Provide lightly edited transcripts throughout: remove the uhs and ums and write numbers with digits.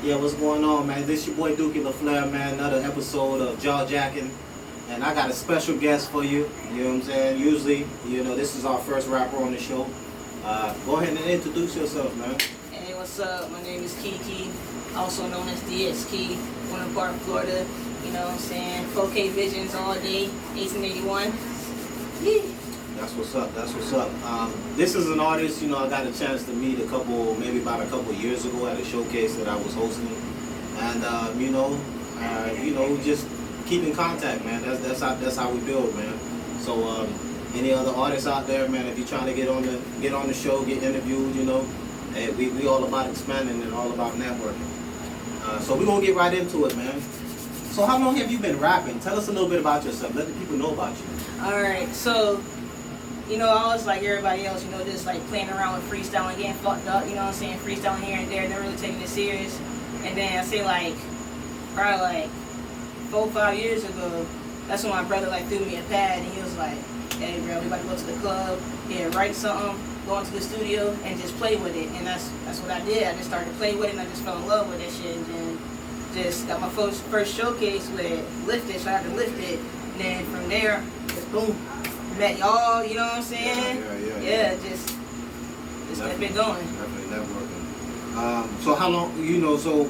Yeah, what's going on, man? This your boy Dookie LaFleur, man. Another episode of Jaw Jackin. And I got a special guest for you. You know what I'm saying? Usually, this is our first rapper on the show. Go ahead and introduce yourself, man. Hey, what's up? My name is Kiki, also known as DXKey, Winter Park, Florida. You know what I'm saying? 4K Visions all day, 1881. Yeah. That's what's up. That's what's up. This is an artist, I got a chance to meet maybe about a couple years ago at a showcase that I was hosting. And, just keep in contact, man. That's how we build, man. So, any other artists out there, man, if you're trying to get on the show, get interviewed, hey, we all about expanding and all about networking. So we're going to get right into it, man. So how long have you been rapping? Tell us a little bit about yourself. Let the people know about you. All right, so... I was like everybody else, just like playing around with freestyling, getting fucked up, freestyling here and there, never really taking it serious. And then I say probably 4 or 5 years ago, that's when my brother threw me a pad and he was like, hey bro, we about to go to the club, write something, go into the studio and just play with it. And that's what I did. I just started to play with it and I just fell in love with that shit. And then just got my first showcase with Lift It, so I had to lift it. And then from there, just boom. Met y'all, you know what I'm saying? Yeah, just kept it going. Definitely networking. So how long,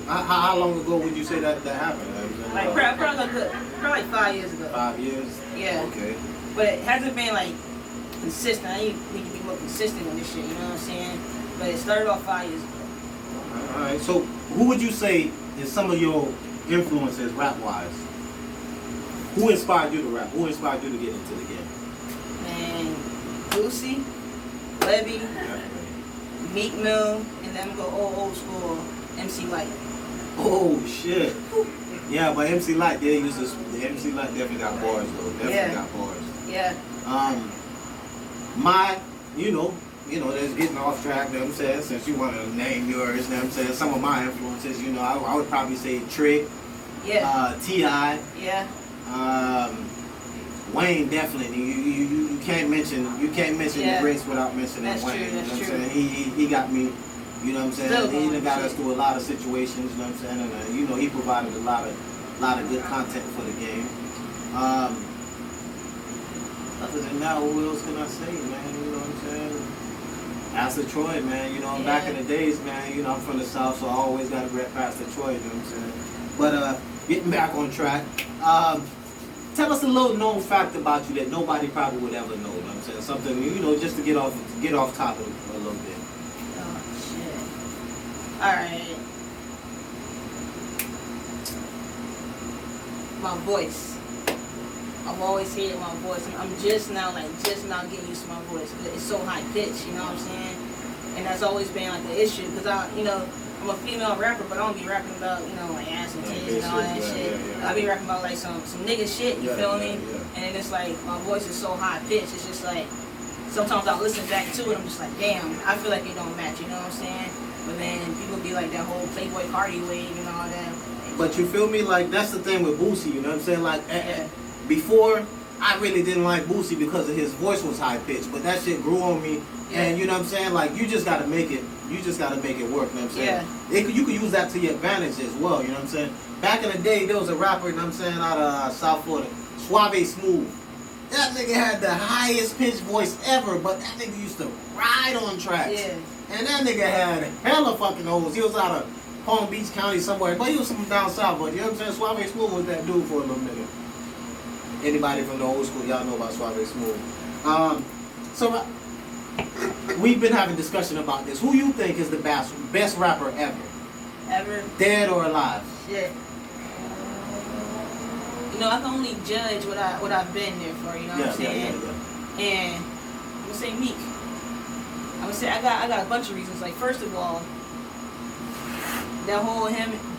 how long ago would you say that happened? Probably 5 years ago. 5 years? Yeah. Okay. But it hasn't been consistent. I need to be more consistent with this shit, you know what I'm saying? But it started off 5 years ago. Alright, so who would you say is some of your influences rap-wise? Who inspired you to rap? Who inspired you to get into the game? And Boosie, Levy, Meek Mill, and then go old school MC Light. Oh shit! Yeah, but MC Light, MC Light definitely got bars though. Definitely got bars. Yeah. That's getting off track. You know what I'm saying? Since you want to name yours, you know what I'm saying? Some of my influences, I would probably say Trick. Yeah. T.I. Yeah. Wayne definitely. You can't mention the greats without mentioning that's Wayne. True, you know what I'm true. saying? He got me. You know what I'm saying? He done got us through a lot of situations. You know what I'm saying? And he provided a lot of good content for the game. Other than that, what else can I say, man? You know what I'm saying? Pastor Troy, man. Back in the days, man. I'm from the South, so I always got to rep Pastor Troy. You know what I'm saying? But getting back on track. Tell us a little known fact about you that nobody probably would ever know. You know what I'm saying? Something, just to get off topic a little bit. Oh shit. Alright. My voice. I've always hated my voice. I'm just now getting used to my voice. It's so high pitched, you know what I'm saying? And that's always been an issue because I'm a female rapper, but I don't be rapping about, ass and titties and all that shit. I be rapping about some nigga shit, you feel me? And then it's my voice is so high pitched, it's just sometimes I'll listen back to it, I'm just damn, I feel like it don't match, you know what I'm saying? But then people be that whole Playboy Cardi wave and all that. But you feel me? That's the thing with Boosie, you know what I'm saying? Before, I really didn't like Boosie because of his voice was high pitched, but that shit grew on me. Yeah. And you know what I'm saying? You just gotta make it. You just gotta make it work. You know what I'm saying? Yeah. You could use that to your advantage as well. You know what I'm saying? Back in the day, there was a rapper. You know what I'm saying? Out of South Florida, Suave Smooth. That nigga had the highest pitched voice ever, but that nigga used to ride on tracks. Yeah. And that nigga had hella fucking hoes. He was out of Palm Beach County somewhere, but he was from down south. But you know what I'm saying? Suave Smooth was that dude for a little minute. Anybody from the old school, y'all know about Suave Smooth. So we've been having discussion about this. Who you think is the best rapper ever? Ever? Dead or alive? Shit. I can only judge what I've been there for. You know what I'm saying? Yeah. And I'm gonna say Meek. I'm gonna say I got a bunch of reasons. First of all, that whole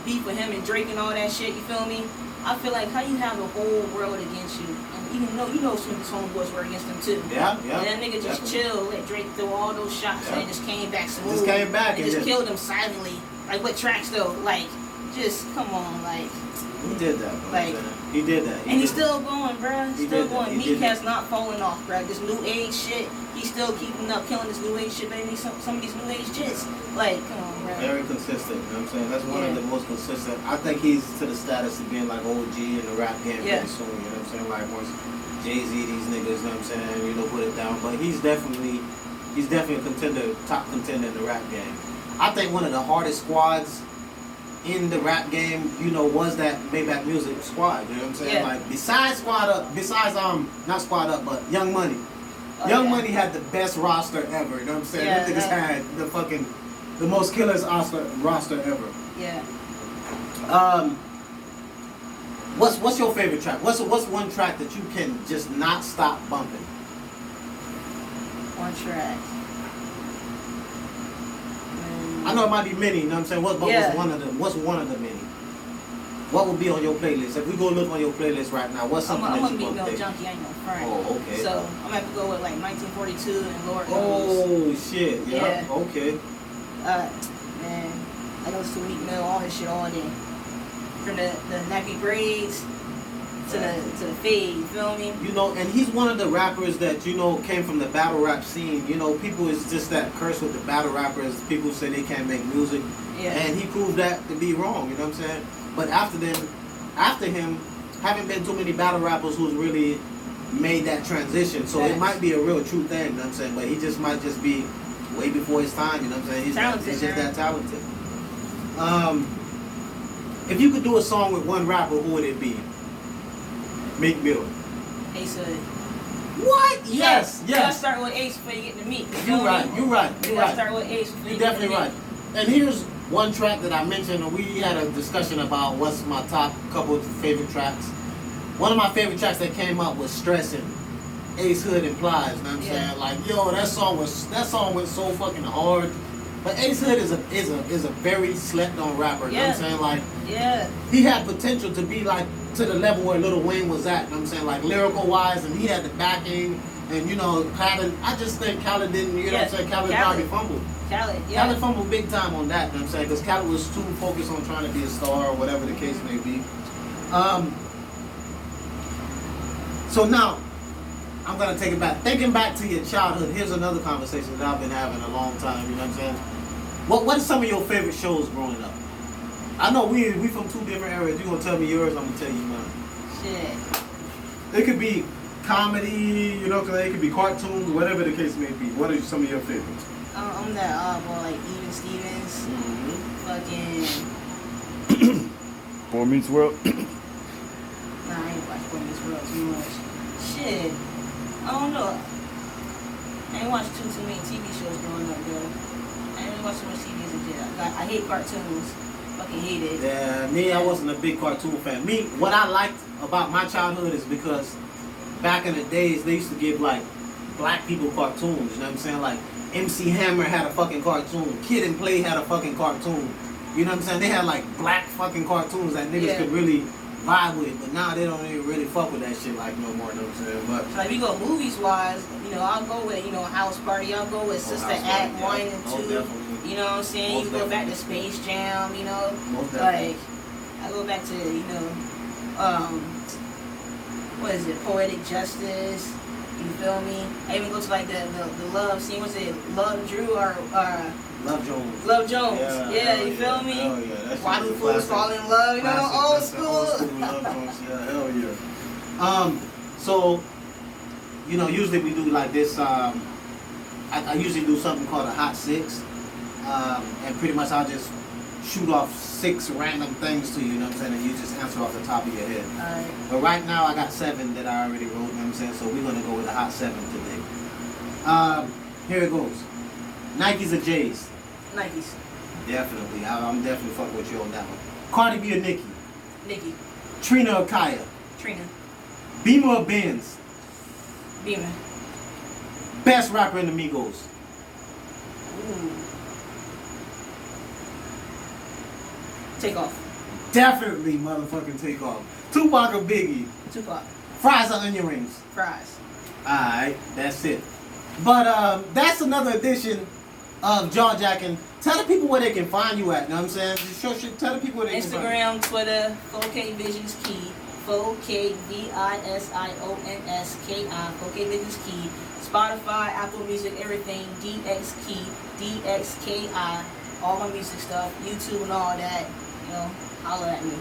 beef with him and Drake and all that shit. You feel me? I feel how you have the whole world against you, and even though some of his homeboys were against him too. Yeah. And that nigga just chilled, let Drake throw all those shots, and just came back smooth. Just came back and just killed him silently. What tracks though? Just come on, He did that, bro. He did that. And he's still going, bruh. Still going. Meek has not fallen off, bruh. This new age shit, he's still keeping up, killing this new age shit, baby. Some of these new age jits. Come on, bruh. Very consistent, you know what I'm saying? That's one of the most consistent. I think he's to the status of being like OG in the rap game pretty soon, you know what I'm saying? Like once Jay-Z, these niggas, you know what I'm saying, you know, put it down. But he's definitely a contender, top contender in the rap game. I think one of the hardest squads in the rap game, you know, was that Maybach Music squad, you know what I'm saying? Like besides not Squad Up, but Young Money. Young Money had the best roster ever, you know what I'm saying? Them niggas had the most killers roster ever. Yeah. What's your favorite track? What's one track that you can just not stop bumping? One track. I know it might be many, you know what I'm saying? What's one of the many? What would be on your playlist? If we go look on your playlist right now, what's something that you I'm want gonna to be no junkie, I ain't no friend. Oh, okay. So I'm gonna have to go with like 1942 and Lord Knows. Oh shit, yeah. Okay. Man, I go to Meek Mill, all his shit all day. From the nappy braids to the fade, you feel me? You know, and he's one of the rappers that, you know, came from the battle rap scene. You know, people is just that curse with the battle rappers. People say they can't make music. Yeah. And he proved that to be wrong, you know what I'm saying? But after him, haven't been too many battle rappers who's really made that transition. So it might be a real true thing, you know what I'm saying? But he just might just be way before his time, you know what I'm saying? He's just that talented. If you could do a song with one rapper, who would it be? Meek Mill. Ace Hood. What? Yes. You gotta start with Ace before you get to Meek. You're right. You gotta start with Ace before you get to Meek. You're definitely right. And here's one track that I mentioned, and we had a discussion about what's my top couple of favorite tracks. One of my favorite tracks that came up was Stressin'. Ace Hood Implies, you know what I'm saying? Like, yo, that song went so fucking hard. But Ace Hood is a very slept on rapper, you know what I'm saying? Like, he had potential to be like to the level where Lil Wayne was at, you know what I'm saying? Like lyrical wise, and he had the backing, and you know, Khaled, I just think Khaled didn't, you know what I'm saying? Khaled probably fumbled. Khaled fumbled big time on that, you know what I'm saying? Because Khaled was too focused on trying to be a star or whatever the case may be. So now, I'm going to take it back. Thinking back to your childhood, here's another conversation that I've been having a long time, you know what I'm saying? What are some of your favorite shows growing up? I know we from two different areas. You're going to tell me yours, I'm going to tell you mine. Shit. It could be comedy, you know, it could be cartoons, whatever the case may be. What are some of your favorites? I'm that oddball, like Even Stevens. Mm-hmm. Fucking... Boy Meets World. Nah, I ain't watch Boy Meets World too much. Shit. I don't know. I ain't watched too many TV shows growing up, though. I didn't watch so much TV as a kid. I hate cartoons. Fucking hate it. Yeah, me, I wasn't a big cartoon fan. Me, what I liked about my childhood is because back in the days, they used to give, like, black people cartoons, you know what I'm saying? Like, MC Hammer had a fucking cartoon. Kid and Play had a fucking cartoon. You know what I'm saying? They had, like, black fucking cartoons that niggas could really vibe with, but now they don't even really fuck with that shit like no more, you know what I'm saying? But so like we go movies wise, you know, I'll go with, you know, House Party, I'll go with Sister Act 1 and 2. You know what I'm saying? You go back to Space Jam, you know. Like I go back to, you know, what is it, Poetic Justice, you feel me? I even go to like the love scene, what's it, Love Drew or Love Jones. Love Jones. Yeah, you feel me? Hell yeah. Why do fools fall in love? You know, old school. Old school Love Jones. Yeah, hell yeah. So, you know, usually we do like this. I usually do something called a hot six, and pretty much I'll just shoot off 6 random things to you. You know what I'm saying? And you just answer off the top of your head. Alright. But right now I got 7 that I already wrote. You know what I'm saying? So we're gonna go with the hot 7 today. Here it goes. Nikes or J's? Nikes. Definitely. I'm definitely fucking with you on that one. Cardi B or Nicki? Nicki. Trina or Kaya? Trina. Beamer or Benz? Beamer. Best rapper in the Migos? Ooh. Take Off. Definitely motherfucking Take Off. Tupac or Biggie? Tupac. Fries or onion rings? Fries. Alright, that's it. But that's another edition of Jaw Jackin. Tell the people where they can find you at, you know what I'm saying? Just tell the people where they can find you. Instagram, Twitter, 4K Visions Key, 4K VISIONSKI, 4K Visions Key, Spotify, Apple Music, everything, DX Key, DXKI. all my music stuff, YouTube and all that. You know, holler at me.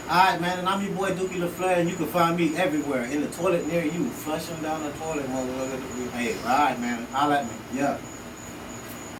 Alright, man, and I'm your boy Dookie LaFleur, and you can find me everywhere. In the toilet near you. Flushing down the toilet, motherfucker. Hey, alright, man. Holler at me. Yeah.